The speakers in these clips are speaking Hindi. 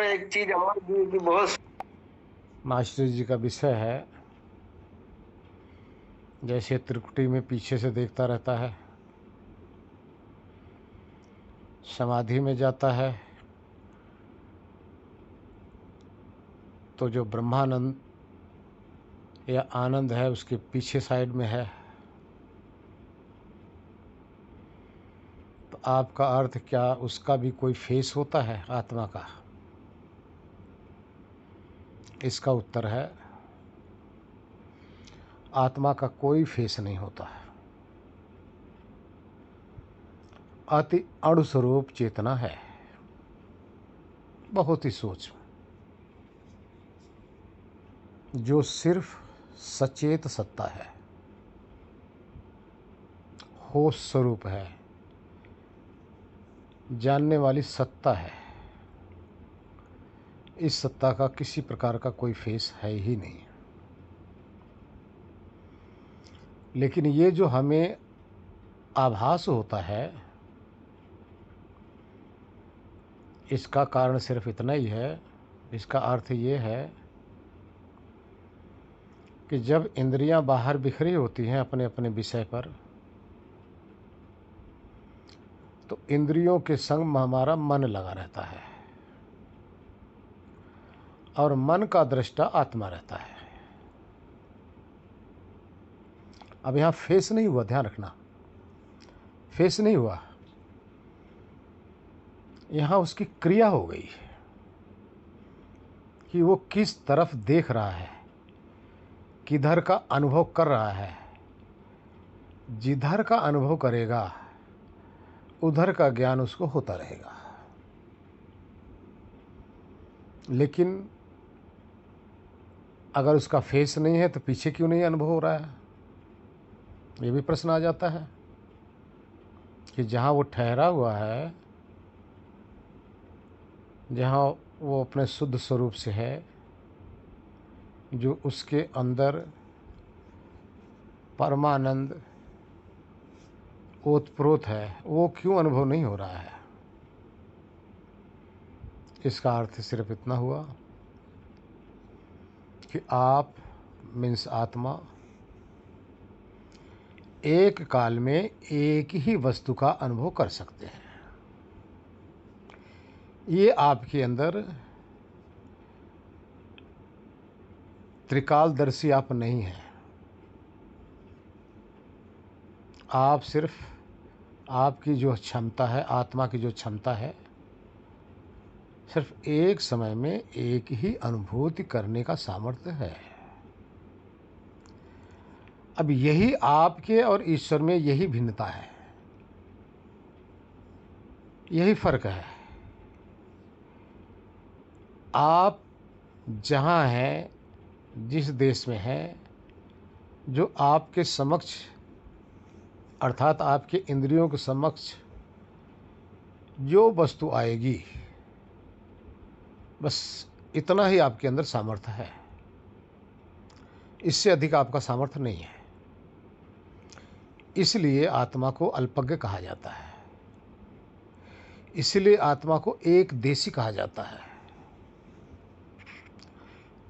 एक चीज अमर जी की बहुत मास्टर जी का विषय है, जैसे त्रिकुटी में पीछे से देखता रहता है, समाधि में जाता है तो जो ब्रह्मानंद या आनंद है उसके पीछे साइड में है। तो आपका अर्थ क्या उसका भी कोई फेस होता है आत्मा का? इसका उत्तर है आत्मा का कोई फेस नहीं होता है। अति अणु स्वरूप चेतना है, बहुत ही सूक्ष्म, जो सिर्फ सचेत सत्ता है, होश स्वरूप है, जानने वाली सत्ता है। इस सत्ता का किसी प्रकार का कोई फेस है ही नहीं। लेकिन ये जो हमें आभास होता है, इसका कारण सिर्फ इतना ही है। इसका अर्थ ये है कि जब इंद्रियां बाहर बिखरी होती हैं अपने अपने विषय पर, तो इंद्रियों के संग में हमारा मन लगा रहता है और मन का दृष्टा आत्मा रहता है। अब यहाँ फेस नहीं हुआ, ध्यान रखना, फेस नहीं हुआ, यहाँ उसकी क्रिया हो गई कि वो किस तरफ देख रहा है, किधर का अनुभव कर रहा है। जिधर का अनुभव करेगा उधर का ज्ञान उसको होता रहेगा। लेकिन अगर उसका फेस नहीं है तो पीछे क्यों नहीं अनुभव हो रहा है? ये भी प्रश्न आ जाता है कि जहाँ वो ठहरा हुआ है, जहाँ वो अपने शुद्ध स्वरूप से है, जो उसके अंदर परमानंद ओतप्रोत है, वो क्यों अनुभव नहीं हो रहा है? इसका अर्थ सिर्फ इतना हुआ कि आप मीन्स आत्मा एक काल में एक ही वस्तु का अनुभव कर सकते हैं। ये आपके अंदर त्रिकालदर्शी आप नहीं हैं। आप सिर्फ, आपकी जो क्षमता है, आत्मा की जो क्षमता है, सिर्फ एक समय में एक ही अनुभूति करने का सामर्थ्य है। अब यही आपके और ईश्वर में यही भिन्नता है, यही फर्क है। आप जहाँ हैं, जिस देश में हैं, जो आपके समक्ष अर्थात आपके इंद्रियों के समक्ष जो वस्तु आएगी, बस इतना ही आपके अंदर सामर्थ्य है। इससे अधिक आपका सामर्थ्य नहीं है। इसलिए आत्मा को अल्पज्ञ कहा जाता है, इसलिए आत्मा को एक देशी कहा जाता है।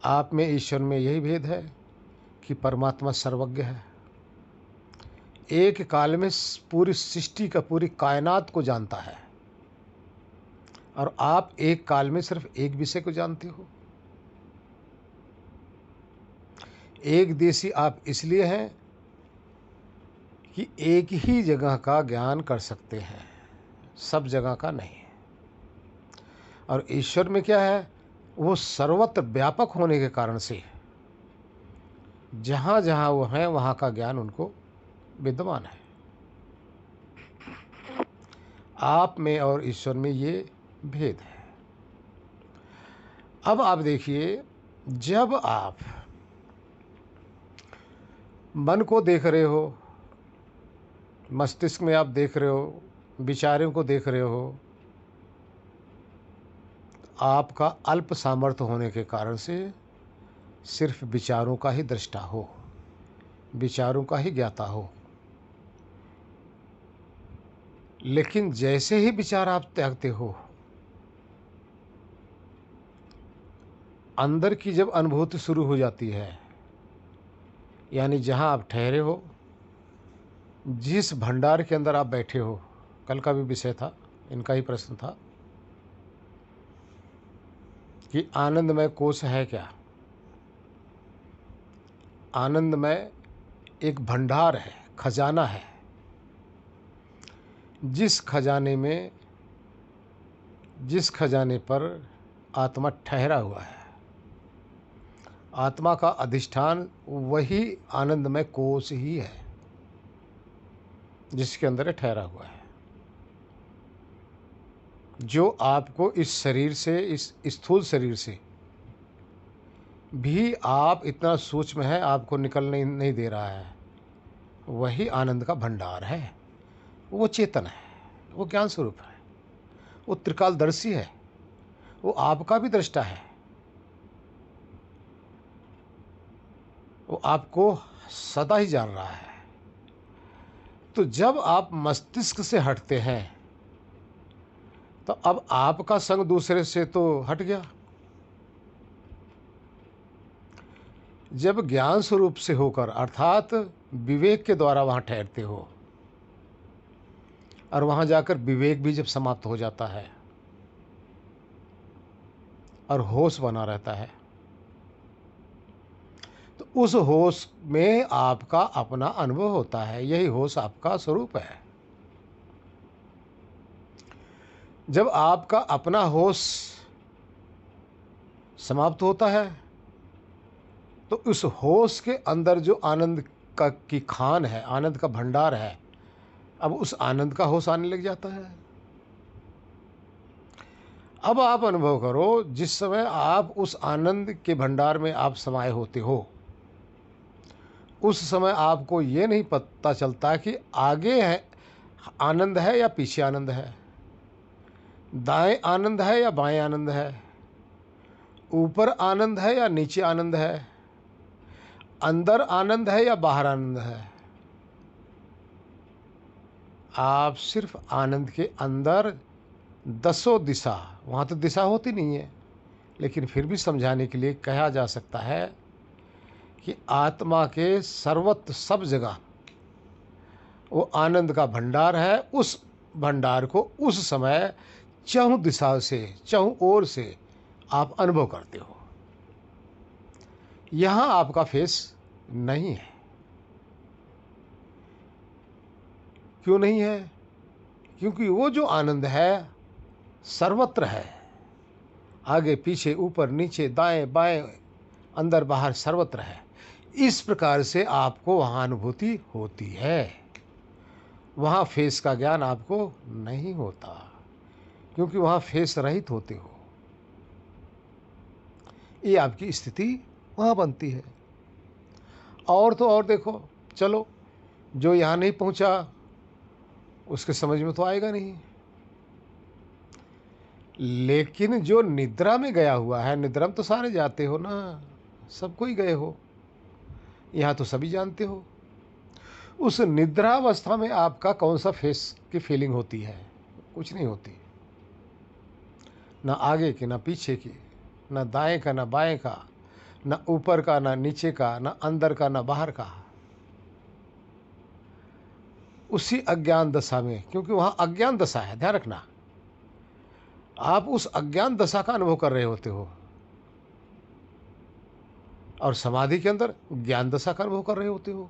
आप में ईश्वर में यही भेद है कि परमात्मा सर्वज्ञ है, एक काल में पूरी सृष्टि का, पूरी कायनात को जानता है, और आप एक काल में सिर्फ एक विषय को जानते हो। एक देशी आप इसलिए हैं कि एक ही जगह का ज्ञान कर सकते हैं, सब जगह का नहीं। और ईश्वर में क्या है, वो सर्वत्र व्यापक होने के कारण से जहाँ जहाँ वो हैं वहाँ का ज्ञान उनको विद्यमान है। आप में और ईश्वर में ये भेद है। अब आप देखिए, जब आप मन को देख रहे हो, मस्तिष्क में आप देख रहे हो, विचारों को देख रहे हो, आपका अल्प सामर्थ्य होने के कारण से सिर्फ विचारों का ही दृष्टा हो, विचारों का ही ज्ञाता हो। लेकिन जैसे ही विचार आप त्यागते हो, अंदर की जब अनुभूति शुरू हो जाती है, यानी जहाँ आप ठहरे हो, जिस भंडार के अंदर आप बैठे हो, कल का भी विषय था, इनका ही प्रश्न था कि आनंदमय कोश है क्या? आनंदमय एक भंडार है, खजाना है, जिस खजाने पर आत्मा ठहरा हुआ है। आत्मा का अधिष्ठान वही आनंदमय कोश ही है, जिसके अंदर ये ठहरा हुआ है, जो आपको इस शरीर से, इस स्थूल शरीर से भी आप इतना सूक्ष्म है, आपको निकलने नहीं दे रहा है। वही आनंद का भंडार है। वो चेतन है, वो ज्ञान स्वरूप है, वो त्रिकालदर्शी है, वो आपका भी दृष्टा है, वो आपको सदा ही जान रहा है। तो जब आप मस्तिष्क से हटते हैं तो अब आपका संग दूसरे से तो हट गया। जब ज्ञान स्वरूप से होकर अर्थात विवेक के द्वारा वहाँ ठहरते हो और वहाँ जाकर विवेक भी जब समाप्त हो जाता है और होश बना रहता है, तो उस होश में आपका अपना अनुभव होता है। यही होश आपका स्वरूप है। जब आपका अपना होश समाप्त होता है तो उस होश के अंदर जो आनंद का की खान है, आनंद का भंडार है, अब उस आनंद का होश आने लग जाता है। अब आप अनुभव करो, जिस समय आप उस आनंद के भंडार में आप समाये होते हो, उस समय आपको ये नहीं पता चलता कि आगे है आनंद है या पीछे आनंद है, दाएं आनंद है या बाएं आनंद है, ऊपर आनंद है या नीचे आनंद है, अंदर आनंद है या बाहर आनंद है। आप सिर्फ आनंद के अंदर दसों दिशा, वहाँ तो दिशा होती नहीं है, लेकिन फिर भी समझाने के लिए कहा जा सकता है कि आत्मा के सर्वत्र सब जगह वो आनंद का भंडार है। उस भंडार को उस समय चहुं दिशा से, चहुं ओर से आप अनुभव करते हो। यहाँ आपका फेस नहीं है। क्यों नहीं है? क्योंकि वो जो आनंद है सर्वत्र है, आगे पीछे, ऊपर नीचे, दाएं बाएं, अंदर बाहर सर्वत्र है। इस प्रकार से आपको वहाँ अनुभूति होती है। वहाँ फेस का ज्ञान आपको नहीं होता, क्योंकि वहाँ फेस रहित होते हो। ये आपकी स्थिति वहाँ बनती है। और तो और देखो, चलो जो यहाँ नहीं पहुँचा उसके समझ में तो आएगा नहीं, लेकिन जो निद्रा में गया हुआ है, निद्रा में तो सारे जाते हो ना, सब कोई गए हो, यहाँ तो सभी जानते हो। उस निद्रावस्था में आपका कौन सा फेस की फीलिंग होती है? कुछ नहीं होती, ना आगे की, ना पीछे की, ना दाएं का, ना बाएं का, ना ऊपर का, ना नीचे का, ना अंदर का, ना बाहर का। उसी अज्ञान दशा में, क्योंकि वहाँ अज्ञान दशा है, ध्यान रखना, आप उस अज्ञान दशा का अनुभव कर रहे होते हो, और समाधि के अंदर ज्ञान दशा का अनुभव कर रहे होते हो।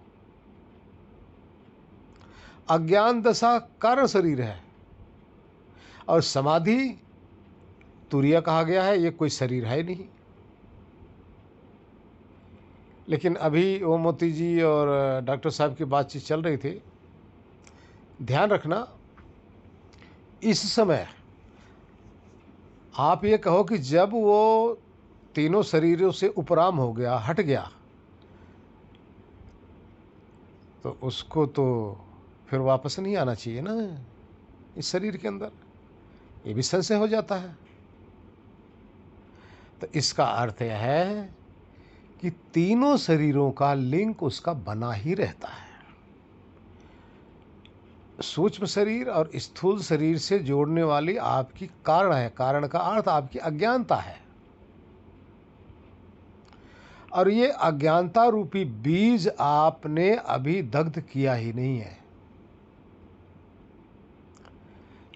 अज्ञान दशा कारण शरीर है और समाधि तुरिया कहा गया है, ये कोई शरीर है नहीं। लेकिन अभी ओम मोती जी और डॉक्टर साहब की बातचीत चल रही थी, ध्यान रखना, इस समय आप ये कहो कि जब वो तीनों शरीरों से उपराम हो गया, हट गया, तो उसको तो फिर वापस नहीं आना चाहिए ना इस शरीर के अंदर। ये भी संशय हो जाता है। तो इसका अर्थ यह है कि तीनों शरीरों का लिंक उसका बना ही रहता है। सूक्ष्म शरीर और स्थूल शरीर से जोड़ने वाली आपकी कारण है। कारण का अर्थ आपकी अज्ञानता है। और ये अज्ञानता रूपी बीज आपने अभी दग्ध किया ही नहीं है।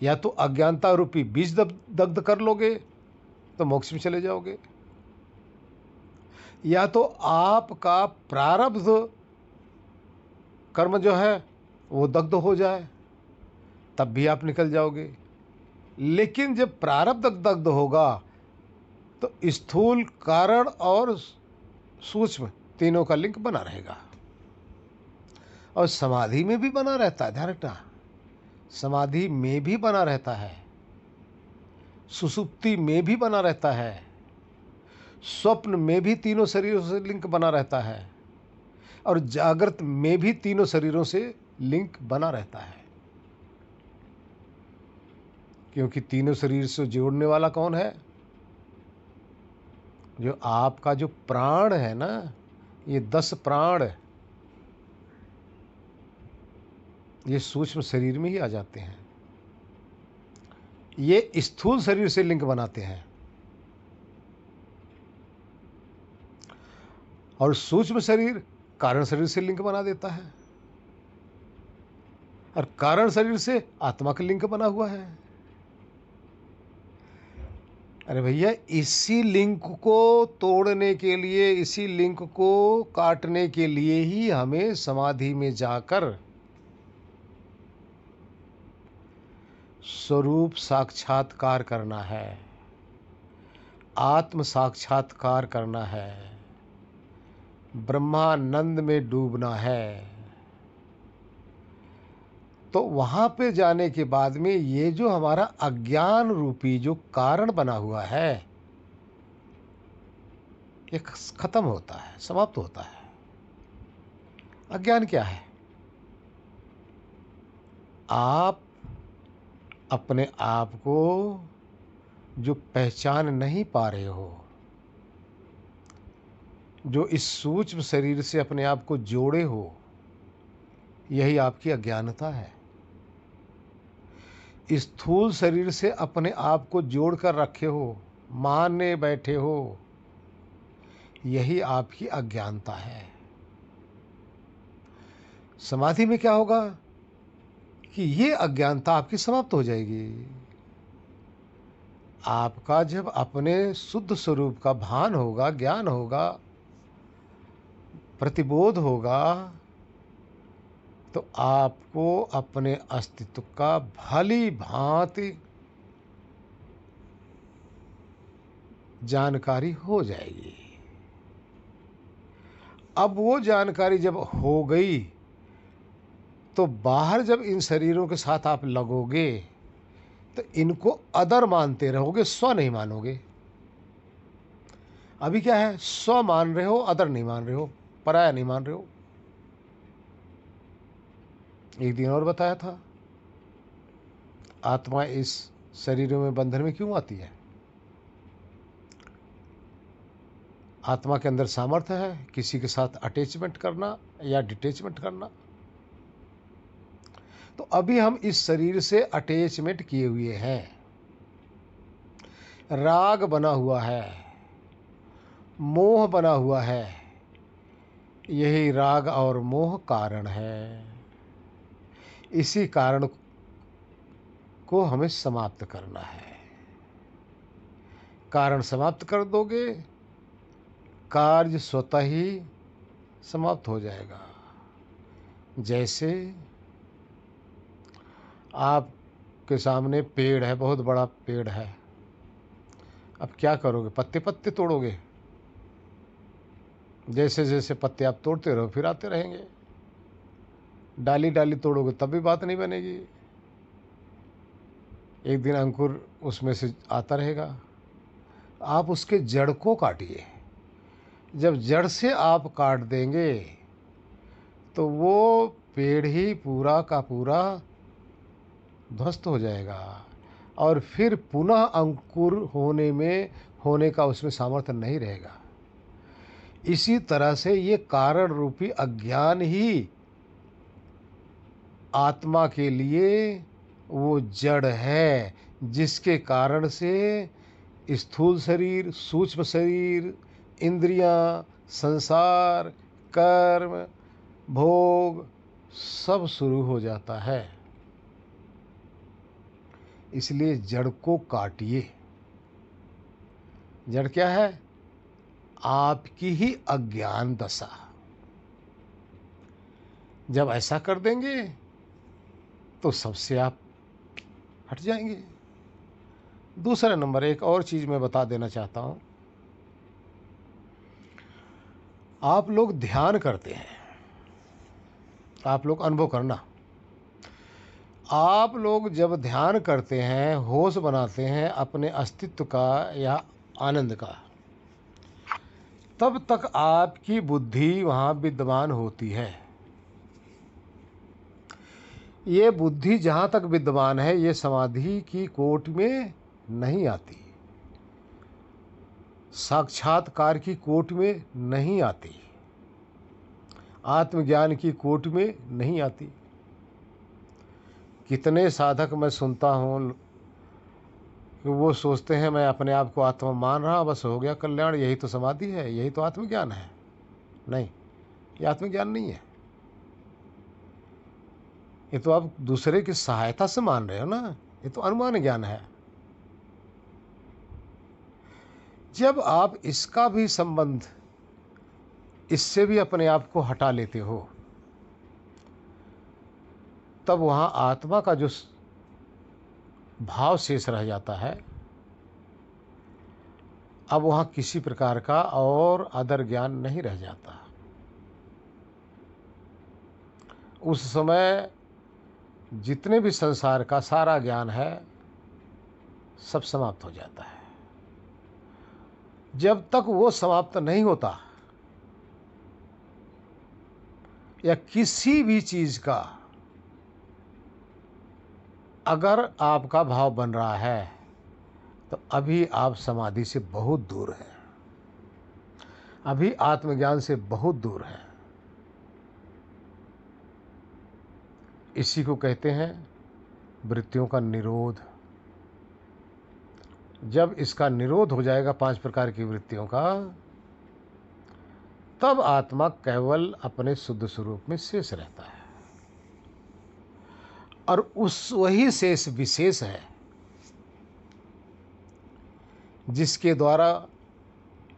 या तो अज्ञानता रूपी बीज दग्ध कर लोगे तो मोक्ष में चले जाओगे, या तो आपका प्रारब्ध कर्म जो है वो दग्ध हो जाए, तब भी आप निकल जाओगे। लेकिन जब प्रारब्ध दग्ध होगा तो स्थूल, कारण और सूक्ष्म तीनों का लिंक बना रहेगा। और समाधि में भी बना रहता है, ध्यान रखना, समाधि में भी बना रहता है, सुसुप्ति में भी बना रहता है, स्वप्न में भी तीनों शरीरों से लिंक बना रहता है, और जागृत में भी तीनों शरीरों से लिंक बना रहता है। क्योंकि तीनों शरीर से जोड़ने वाला कौन है? जो आपका जो प्राण है ना, ये 10 प्राण ये सूक्ष्म शरीर में ही आ जाते हैं। ये स्थूल शरीर से लिंक बनाते हैं, और सूक्ष्म शरीर कारण शरीर से लिंक बना देता है, और कारण शरीर से आत्मा का लिंक बना हुआ है। अरे भैया, इसी लिंक को तोड़ने के लिए, इसी लिंक को काटने के लिए ही हमें समाधि में जाकर स्वरूप साक्षात्कार करना है, आत्म साक्षात्कार करना है, ब्रह्मानंद में डूबना है। तो वहाँ पे जाने के बाद में ये जो हमारा अज्ञान रूपी जो कारण बना हुआ है, ये खत्म होता है, समाप्त होता है। अज्ञान क्या है? आप अपने आप को जो पहचान नहीं पा रहे हो, जो इस सूक्ष्म शरीर से अपने आप को जोड़े हो, यही आपकी अज्ञानता है। स्थूल शरीर से अपने आप को जोड़कर रखे हो, माने बैठे हो, यही आपकी अज्ञानता है। समाधि में क्या होगा कि ये अज्ञानता आपकी समाप्त हो जाएगी। आपका जब अपने शुद्ध स्वरूप का भान होगा, ज्ञान होगा, प्रतिबोध होगा, तो आपको अपने अस्तित्व का भली भांति जानकारी हो जाएगी। अब वो जानकारी जब हो गई तो बाहर जब इन शरीरों के साथ आप लगोगे तो इनको अदर मानते रहोगे, स्व नहीं मानोगे। अभी क्या है? स्व मान रहे हो, अदर नहीं मान रहे हो, पराया नहीं मान रहे हो। एक दिन और बताया था, आत्मा इस शरीरों में बंधन में क्यों आती है? आत्मा के अंदर सामर्थ्य है किसी के साथ अटैचमेंट करना या डिटैचमेंट करना। तो अभी हम इस शरीर से अटैचमेंट किए हुए हैं, राग बना हुआ है, मोह बना हुआ है। यही राग और मोह कारण है। इसी कारण को हमें समाप्त करना है। कारण समाप्त कर दोगे, कार्य स्वतः ही समाप्त हो जाएगा। जैसे आपके सामने पेड़ है, बहुत बड़ा पेड़ है, अब क्या करोगे? पत्ते पत्ते तोड़ोगे? जैसे जैसे पत्ते आप तोड़ते रहो फिर आते रहेंगे। डाली डाली तोड़ोगे तब भी बात नहीं बनेगी। एक दिन अंकुर उसमें से आता रहेगा। आप उसके जड़ को काटिए। जब जड़ से आप काट देंगे तो वो पेड़ ही पूरा का पूरा ध्वस्त हो जाएगा, और फिर पुनः अंकुर होने का उसमें सामर्थ्य नहीं रहेगा। इसी तरह से ये कारण रूपी अज्ञान ही आत्मा के लिए वो जड़ है, जिसके कारण से स्थूल शरीर, सूक्ष्म शरीर, इंद्रियां, संसार, कर्म, भोग सब शुरू हो जाता है। इसलिए जड़ को काटिए। जड़ क्या है? आपकी ही अज्ञान दशा। जब ऐसा कर देंगे तो सबसे आप हट जाएंगे। दूसरा नंबर, एक और चीज मैं बता देना चाहता हूं। आप लोग ध्यान करते हैं, आप लोग अनुभव करना, आप लोग जब ध्यान करते हैं, होश बनाते हैं अपने अस्तित्व का या आनंद का, तब तक आपकी बुद्धि वहां विद्यमान होती है। ये बुद्धि जहाँ तक विद्यमान है, ये समाधि की कोट में नहीं आती, साक्षात्कार की कोट में नहीं आती, आत्मज्ञान की कोट में नहीं आती। कितने साधक मैं सुनता हूँ कि वो सोचते हैं मैं अपने आप को आत्मा मान रहा, बस हो गया कल्याण, यही तो समाधि है, यही तो आत्मज्ञान है। नहीं, ये आत्मज्ञान नहीं है। ये तो आप दूसरे की सहायता से मान रहे हो ना, ये तो अनुमान ज्ञान है। जब आप इसका भी संबंध, इससे भी अपने आप को हटा लेते हो, तब वहां आत्मा का जो भाव शेष रह जाता है, अब वहां किसी प्रकार का और अदर ज्ञान नहीं रह जाता। उस समय जितने भी संसार का सारा ज्ञान है, सब समाप्त हो जाता है। जब तक वो समाप्त नहीं होता, या किसी भी चीज का अगर आपका भाव बन रहा है, तो अभी आप समाधि से बहुत दूर हैं, अभी आत्मज्ञान से बहुत दूर हैं। इसी को कहते हैं वृत्तियों का निरोध। जब इसका निरोध हो जाएगा 5 प्रकार की वृत्तियों का, तब आत्मा केवल अपने शुद्ध स्वरूप में शेष रहता है। और उस वही शेष विशेष है जिसके द्वारा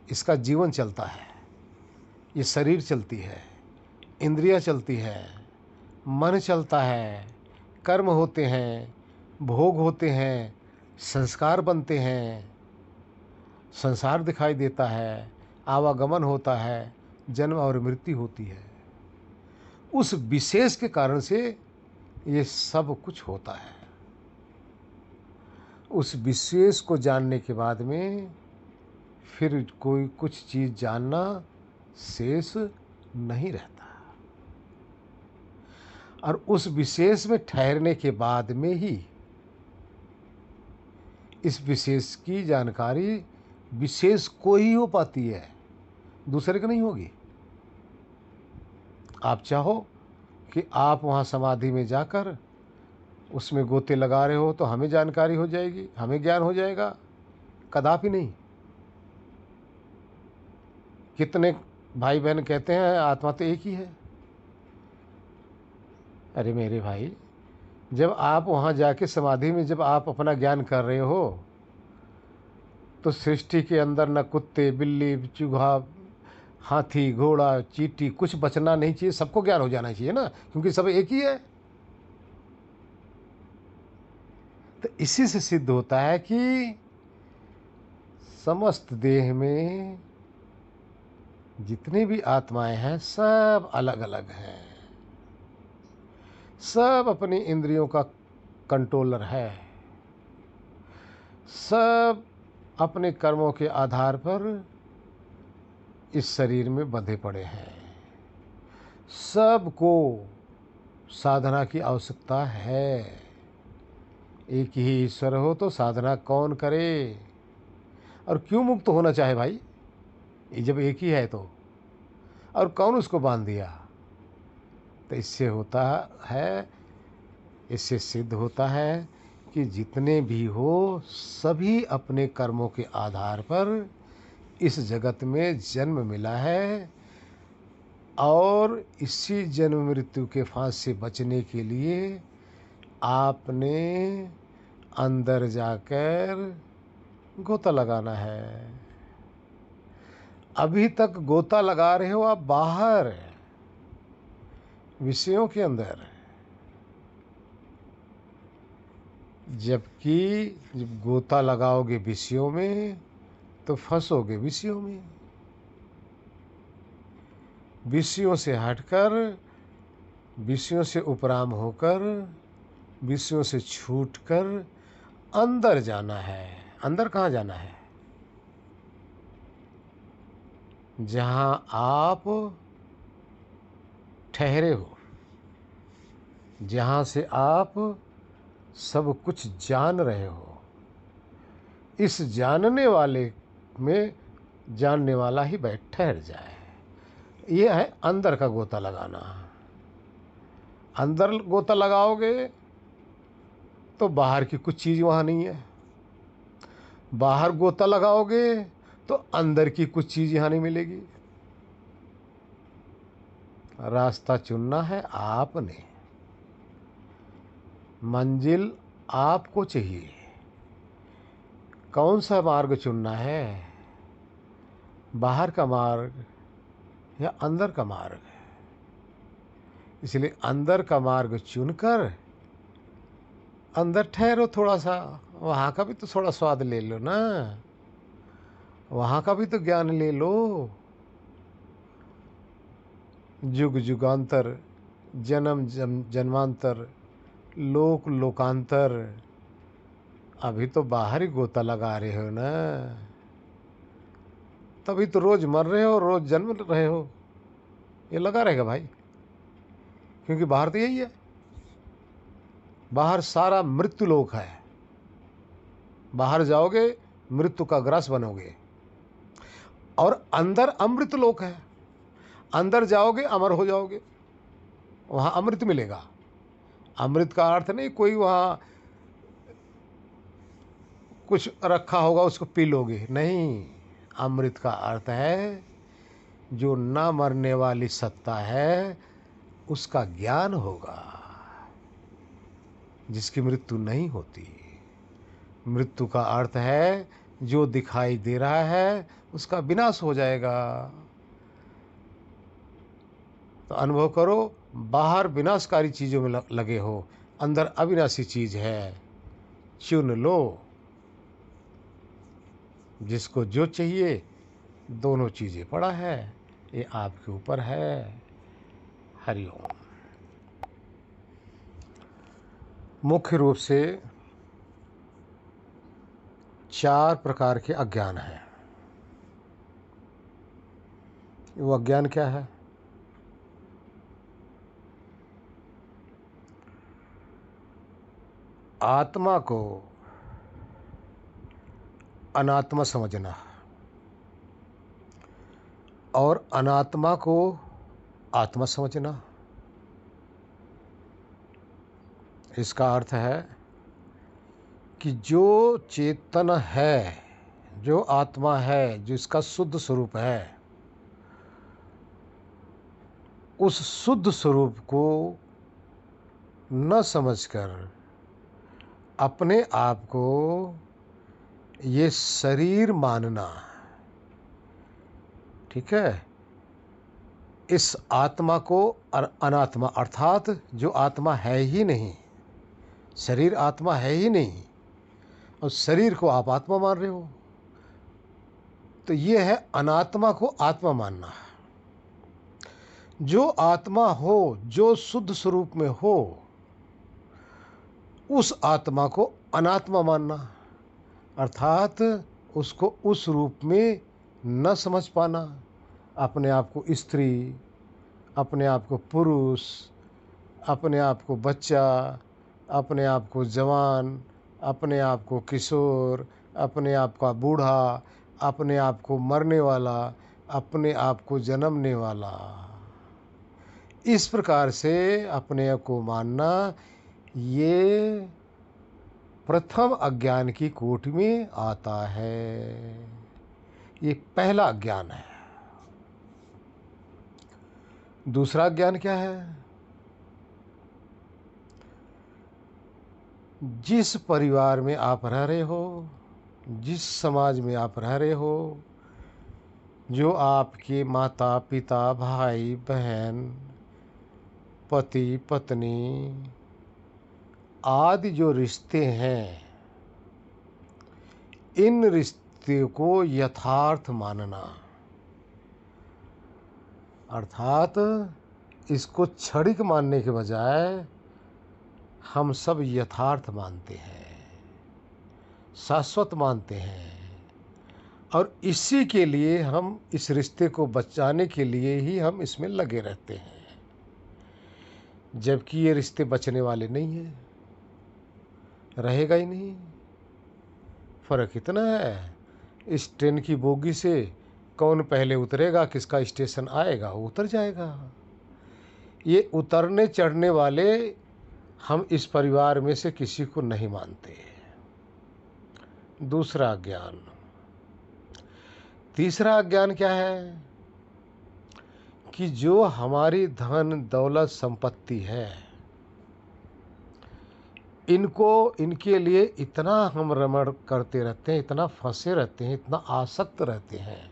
इसका जीवन चलता है। ये शरीर चलती है, इंद्रियां चलती है, मन चलता है, कर्म होते हैं, भोग होते हैं, संस्कार बनते हैं, संसार दिखाई देता है, आवागमन होता है, जन्म और मृत्यु होती है। उस विशेष के कारण से ये सब कुछ होता है। उस विशेष को जानने के बाद में फिर कोई कुछ चीज जानना शेष नहीं रहता। और उस विशेष में ठहरने के बाद में ही इस विशेष की जानकारी विशेष को ही हो पाती है, दूसरे को नहीं होगी। आप चाहो कि आप वहाँ समाधि में जाकर उसमें गोते लगा रहे हो तो हमें जानकारी हो जाएगी, हमें ज्ञान हो जाएगा, कदापि नहीं। कितने भाई बहन कहते हैं आत्मा तो एक ही है। अरे मेरे भाई, जब आप वहाँ जाके समाधि में जब आप अपना ज्ञान कर रहे हो, तो सृष्टि के अंदर न कुत्ते, बिल्ली, चूहा, हाथी, घोड़ा, चींटी कुछ बचना नहीं चाहिए, सबको ज्ञान हो जाना चाहिए ना, क्योंकि सब एक ही है। तो इसी से सिद्ध होता है कि समस्त देह में जितनी भी आत्माएं हैं सब अलग अलग हैं, सब अपनी इंद्रियों का कंट्रोलर है, सब अपने कर्मों के आधार पर इस शरीर में बंधे पड़े हैं। सबको साधना की आवश्यकता है। एक ही ईश्वर हो तो साधना कौन करे, और क्यों मुक्त होना चाहे भाई, ये जब एक ही है तो, और कौन उसको बांध दिया। तो इससे होता है, इससे सिद्ध होता है कि जितने भी हो सभी अपने कर्मों के आधार पर इस जगत में जन्म मिला है और इसी जन्म मृत्यु के फांस से बचने के लिए आपने अंदर जाकर गोता लगाना है। अभी तक गोता लगा रहे हो आप बाहर विषयों के अंदर, जबकि जब गोता लगाओगे विषयों में तो फंसोगे विषयों में। विषयों से हटकर, विषयों से उपराम होकर, विषयों से छूटकर अंदर जाना है। अंदर कहाँ जाना है? जहाँ आप ठहरे हो, जहाँ से आप सब कुछ जान रहे हो। इस जानने वाले में जानने वाला ही ठहर जाए। ये है अंदर का गोता लगाना। अंदर गोता लगाओगे तो बाहर की कुछ चीज़ वहाँ नहीं है। बाहर गोता लगाओगे तो अंदर की कुछ चीज़ यहाँ नहीं मिलेगी। रास्ता चुनना है आपने, मंजिल आपको चाहिए। कौन सा मार्ग चुनना है? बाहर का मार्ग या अंदर का मार्ग? इसलिए अंदर का मार्ग चुनकर अंदर ठहरो थोड़ा सा। वहाँ का भी तो थोड़ा स्वाद ले लो ना, वहाँ का भी तो ज्ञान ले लो। युग युगांतर, जन्म जन्मांतर, लोक लोकांतर, अभी तो बाहर ही गोता लगा रहे हो ना। तभी तो रोज मर रहे हो, रोज जन्म रहे हो। ये लगा रहेगा भाई, क्योंकि बाहर तो यही है। बाहर सारा मृत्यु लोक है। बाहर जाओगे मृत्यु का ग्रास बनोगे। और अंदर अमृत लोक है। अंदर जाओगे अमर हो जाओगे, वहाँ अमृत मिलेगा। अमृत का अर्थ नहीं कोई वहाँ कुछ रखा होगा उसको पी लोगे, नहीं। अमृत का अर्थ है जो ना मरने वाली सत्ता है, उसका ज्ञान होगा, जिसकी मृत्यु नहीं होती। मृत्यु का अर्थ है जो दिखाई दे रहा है उसका विनाश हो जाएगा। तो अनुभव करो, बाहर विनाशकारी चीज़ों में लगे हो, अंदर अविनाशी चीज़ है। चुन लो जिसको जो चाहिए। दोनों चीज़ें पड़ा है, ये आपके ऊपर है। हरिओम। मुख्य रूप से 4 प्रकार के अज्ञान हैं। वो अज्ञान क्या है? आत्मा को अनात्मा समझना और अनात्मा को आत्मा समझना। इसका अर्थ है कि जो चेतन है, जो आत्मा है, जिसका शुद्ध स्वरूप है, उस शुद्ध स्वरूप को न समझकर अपने आप को ये शरीर मानना, ठीक है, इस आत्मा को अनात्मा, अर्थात जो आत्मा है ही नहीं, शरीर आत्मा है ही नहीं, और शरीर को आप आत्मा मान रहे हो, तो ये है अनात्मा को आत्मा मानना। जो आत्मा हो, जो शुद्ध स्वरूप में हो, उस आत्मा को अनात्मा मानना, अर्थात उसको उस रूप में न समझ पाना। अपने आप को स्त्री, अपने आप को पुरुष, अपने आप को बच्चा, अपने आप को जवान, अपने आप को किशोर, अपने आप का बूढ़ा, अपने आप को मरने वाला, अपने आप को जन्मने वाला, इस प्रकार से अपने आप को मानना, ये प्रथम अज्ञान की कोटि में आता है। ये पहला ज्ञान है। दूसरा ज्ञान क्या है? जिस परिवार में आप रह रहे हो, जिस समाज में आप रह रहे हो, जो आपके माता पिता, भाई बहन, पति पत्नी आदि जो रिश्ते हैं, इन रिश्ते को यथार्थ मानना, अर्थात इसको क्षणिक मानने के बजाय हम सब यथार्थ मानते हैं, शाश्वत मानते हैं, और इसी के लिए हम इस रिश्ते को बचाने के लिए ही हम इसमें लगे रहते हैं, जबकि ये रिश्ते बचने वाले नहीं हैं, रहेगा ही नहीं। फ़र्क इतना है, इस ट्रेन की बोगी से कौन पहले उतरेगा, किसका स्टेशन आएगा, वो उतर जाएगा। ये उतरने चढ़ने वाले हम इस परिवार में से किसी को नहीं मानते। दूसरा ज्ञान। तीसरा ज्ञान क्या है? कि जो हमारी धन दौलत संपत्ति है, इनके लिए इतना हम रमण करते रहते हैं, इतना फंसे रहते हैं, इतना आसक्त रहते हैं,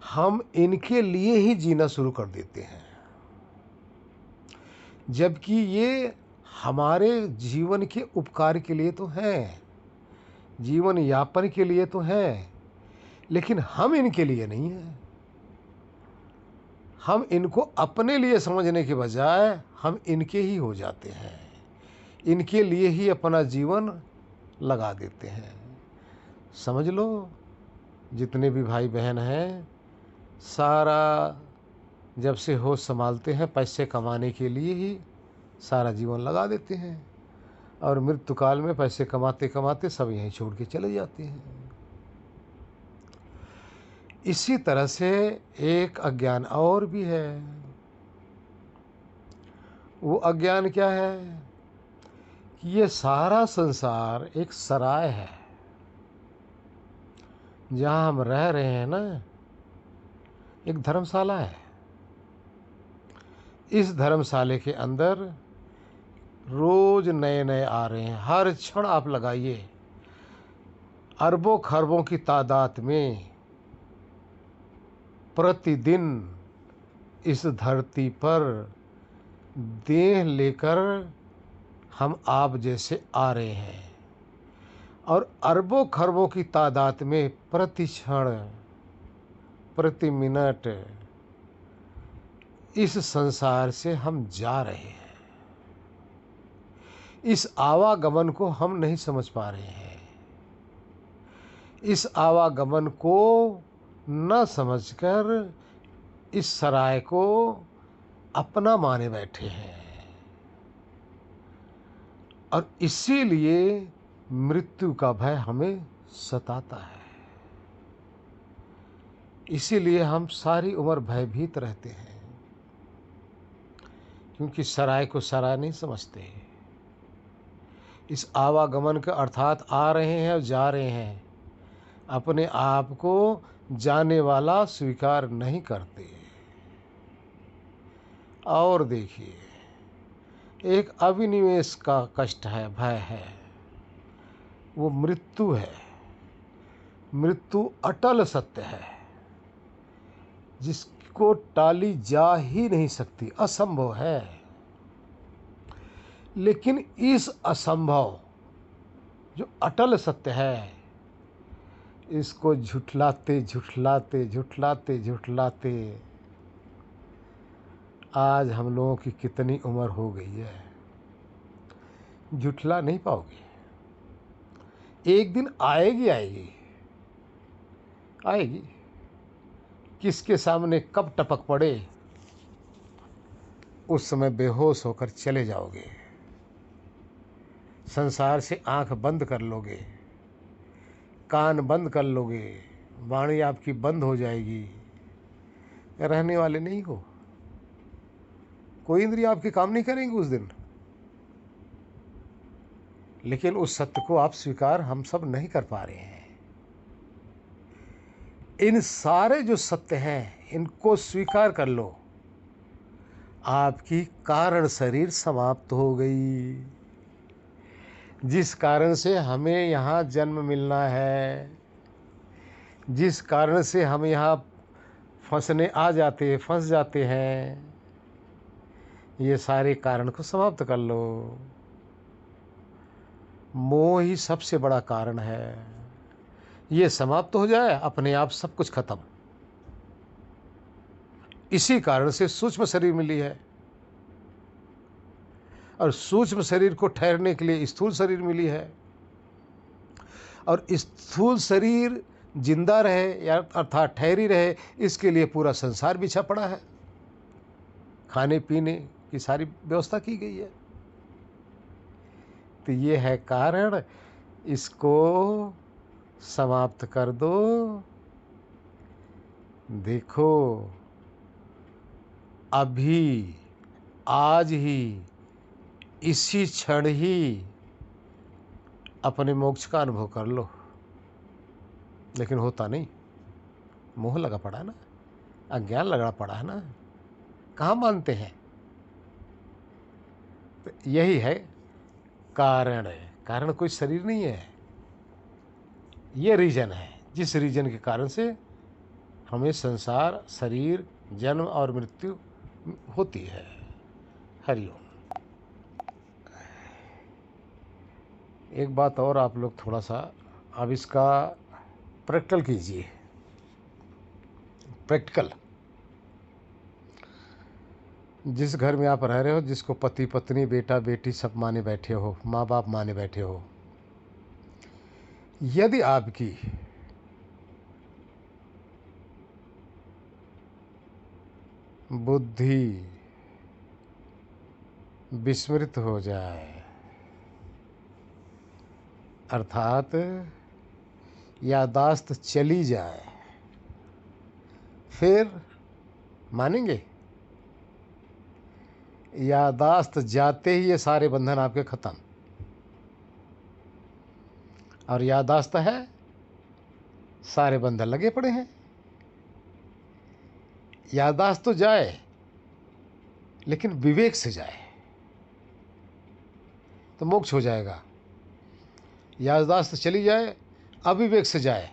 हम इनके लिए ही जीना शुरू कर देते हैं, जबकि ये हमारे जीवन के उपकार के लिए तो हैं, जीवन यापन के लिए तो हैं, लेकिन हम इनके लिए नहीं हैं। हम इनको अपने लिए समझने के बजाय हम इनके ही हो जाते हैं, इनके लिए ही अपना जीवन लगा देते हैं। समझ लो, जितने भी भाई बहन हैं, सारा जब से होश संभालते हैं पैसे कमाने के लिए ही सारा जीवन लगा देते हैं, और मृत्यु काल में पैसे कमाते कमाते सब यहीं छोड़ के चले जाते हैं। इसी तरह से एक अज्ञान और भी है। वो अज्ञान क्या है? कि ये सारा संसार एक सराय है, जहाँ हम रह रहे हैं ना, एक धर्मशाला है। इस धर्मशाले के अंदर रोज नए नए आ रहे हैं, हर क्षण आप लगाइए, अरबों खरबों की तादाद में प्रतिदिन इस धरती पर देह लेकर हम आप जैसे आ रहे हैं, और अरबों खरबों की तादाद में प्रति क्षण प्रति मिनट इस संसार से हम जा रहे हैं। इस आवागमन को हम नहीं समझ पा रहे हैं। इस आवागमन को न समझकर इस सराय को अपना माने बैठे हैं, और इसीलिए मृत्यु का भय हमें सताता है। इसीलिए हम सारी उम्र भयभीत रहते हैं, क्योंकि सराय को सराय नहीं समझते। इस आवागमन का अर्थात आ रहे हैं और जा रहे हैं, अपने आप को जाने वाला स्वीकार नहीं करते। और देखिए, एक अविनिवेश का कष्ट है, भय है, वो मृत्यु है। मृत्यु अटल सत्य है, जिसको टाली जा ही नहीं सकती, असंभव है। लेकिन इस असंभव जो अटल सत्य है, इसको झुठलाते झुठलाते झुठलाते झुठलाते आज हम लोगों की कितनी उम्र हो गई है, झुठला नहीं पाओगे। एक दिन आएगी आएगी आएगी, किसके सामने कब टपक पड़े, उस समय बेहोश होकर चले जाओगे, संसार से आंख बंद कर लोगे, कान बंद कर लोगे, वाणी आपकी बंद हो जाएगी, रहने वाले नहीं हो। कोई इंद्रिय आपके काम नहीं करेंगे उस दिन। लेकिन उस सत्य को आप स्वीकार हम सब नहीं कर पा रहे हैं। इन सारे जो सत्य हैं इनको स्वीकार कर लो, आपकी कारण शरीर समाप्त हो गई। जिस कारण से हमें यहाँ जन्म मिलना है, जिस कारण से हम यहाँ फंस जाते हैं, ये सारे कारण को समाप्त कर लो। मोह ही सबसे बड़ा कारण है। ये समाप्त हो जाए, अपने आप सब कुछ खत्म। इसी कारण से सूक्ष्म शरीर मिली है, और सूक्ष्म शरीर को ठहरने के लिए स्थूल शरीर मिली है, और स्थूल शरीर जिंदा रहे या अर्थात ठहरी रहे, इसके लिए पूरा संसार बिछा पड़ा है। खाने पीने की सारी व्यवस्था की गई है। तो ये है कारण, इसको समाप्त कर दो। देखो, अभी आज ही इसी क्षण ही अपने मोक्ष का अनुभव कर लो। लेकिन होता नहीं, मोह लगा पड़ा है ना, अज्ञान लगा पड़ा है ना, कहाँ मानते हैं। तो यही है कारण। कारण कोई शरीर नहीं है, ये रीजन है, जिस रीजन के कारण से हमें संसार, शरीर, जन्म और मृत्यु होती है। हरिओम। एक बात और, आप लोग थोड़ा सा अब इसका प्रैक्टिकल कीजिए। प्रैक्टिकल, जिस घर में आप रह रहे हो, जिसको पति पत्नी बेटा बेटी सब माने बैठे हो, माँ बाप माने बैठे हो, यदि आपकी बुद्धि विस्मृत हो जाए, अर्थात यादाश्त चली जाए, फिर मानेंगे? यादाश्त जाते ही ये सारे बंधन आपके खत्म। और यादाश्त है, सारे बंधन लगे पड़े हैं। यादाश्त तो जाए, लेकिन विवेक से जाए तो मोक्ष हो जाएगा। यादाश्त चली जाए, अविवेक से जाए,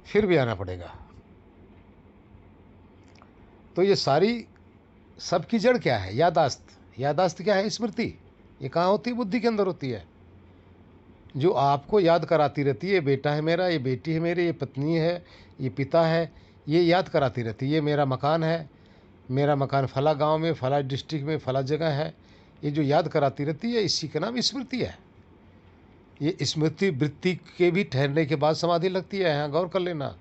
फिर भी आना पड़ेगा। तो ये सारी सबकी जड़ क्या है? यादाश्त। यादाश्त क्या है? स्मृति। ये कहाँ होती है? बुद्धि के अंदर होती है, जो आपको याद कराती रहती है, ये बेटा है मेरा, ये बेटी है मेरी, ये पत्नी है, ये पिता है, ये याद कराती रहती है। ये मेरा मकान है, मेरा मकान फला गांव में, फला डिस्ट्रिक्ट में, फला जगह है। ये जो याद कराती रहती है, इसी का नाम स्मृति है। ये स्मृति वृत्ति के भी ठहरने के बाद समाधि लगती है। यहाँ गौर कर लेना,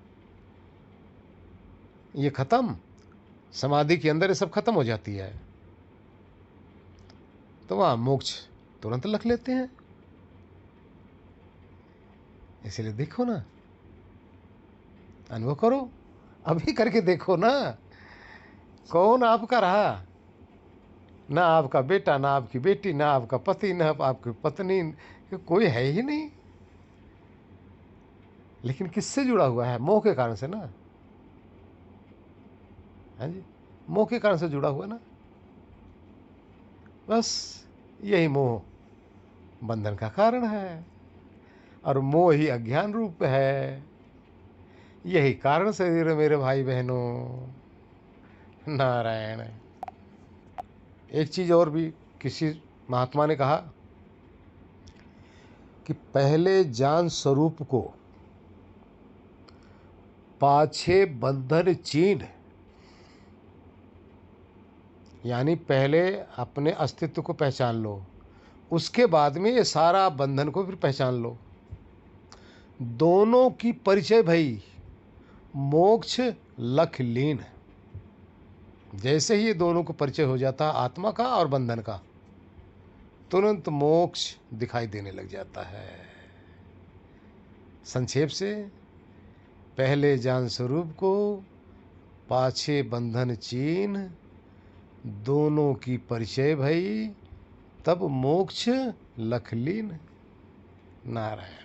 ये खत्म, समाधि के अंदर ये सब खत्म हो जाती है, तो वहाँ मोक्ष तुरंत लग लेते हैं। इसलिए देखो ना, अनुभव करो, अभी करके देखो ना, कौन आपका रहा? ना आपका बेटा, ना आपकी बेटी, ना आपका पति, ना आपकी पत्नी, कोई है ही नहीं। लेकिन किससे जुड़ा हुआ है? मोह के कारण से ना। हाँ जी, मोह के कारण से जुड़ा हुआ ना। बस यही मोह बंधन का कारण है, और मोह ही अज्ञान रूप है। यही कारण शरीर है मेरे भाई बहनों। नारायण। एक चीज और भी किसी महात्मा ने कहा कि पहले जान स्वरूप को, पाछे बंधन चीन। यानी पहले अपने अस्तित्व को पहचान लो, उसके बाद में ये सारा बंधन को फिर पहचान लो। दोनों की परिचय भई, मोक्ष लख लीन। जैसे ही ये दोनों को परिचय हो जाता, आत्मा का और बंधन का, तुरंत मोक्ष दिखाई देने लग जाता है। संक्षेप से, पहले जान स्वरूप को, पाछे बंधन चीन, दोनों की परिचय भई, तब मोक्ष लख लीन। नारायण।